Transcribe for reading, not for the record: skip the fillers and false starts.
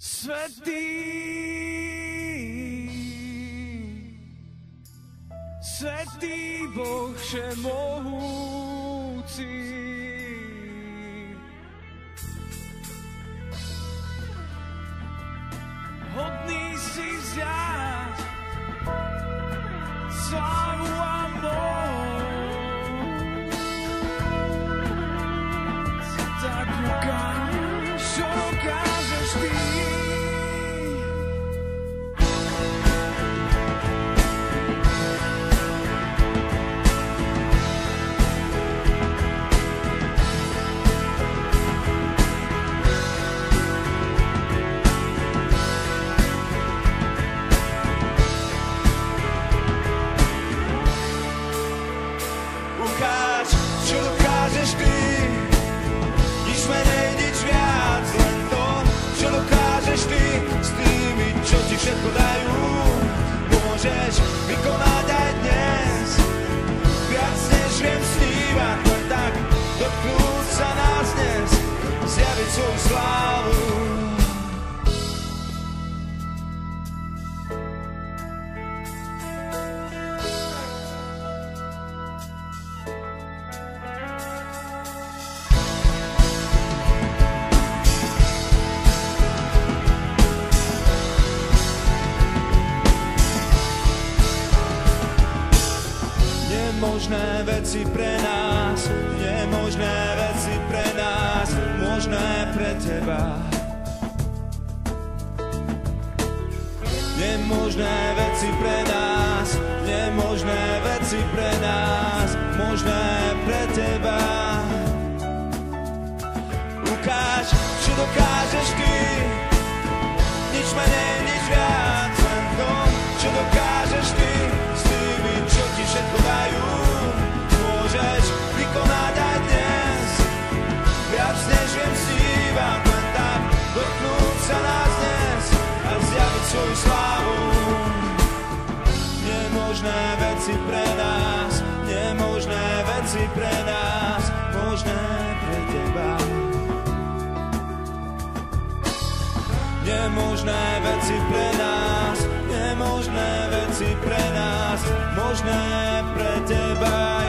Svätý, Svätý Boh všemohúci, hodný si vziať slávu a moc, tak ukáž, čo dokážeš ty. Všetko dajú, môžeš vykonať aj dnes. Viac než viem snívať, len tak dotknúť sa nás dnes, zjaviť svoju slávu. Nemožné veci pre nás, nemožné veci pre nás, možné pre teba. Nemožné veci pre nás, nemožné veci pre nás, možné pre teba. Ukáž, čo dokážeš ty, nič menej, nič viac, len to, čo dokážeš ty, s tými, čo ti všetko dajú. Môžeš vykonať aj dnes, viac než viem snívať, len tak dotknúť sa nás dnes a zjaviť svoju slávu. Nemožné veci pre nás, nemožné veci pre nás, možné pre teba. Nemožné veci pre nás, nemožné veci pre nás, možné pre teba.